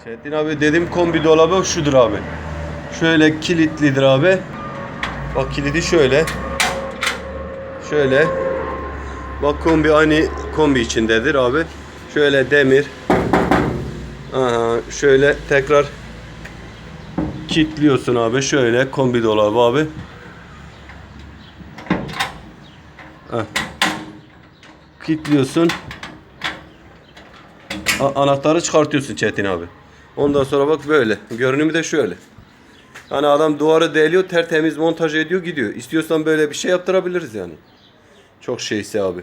Çetin abi dedim kombi dolabı şudur abi. Şöyle kilitlidir abi. Bak kilidi şöyle. Şöyle. Bak kombi aynı kombi içindedir abi. Şöyle demir. Aha, şöyle tekrar kilitliyorsun abi. Şöyle kombi dolabı abi. Heh. Kilitliyorsun. Anahtarı çıkartıyorsun Çetin abi. Ondan sonra bak böyle. Görünümü de şöyle. Hani adam duvarı deliyor, tertemiz montaj ediyor, gidiyor. İstiyorsan böyle bir şey yaptırabiliriz yani. Çok şeyse abi.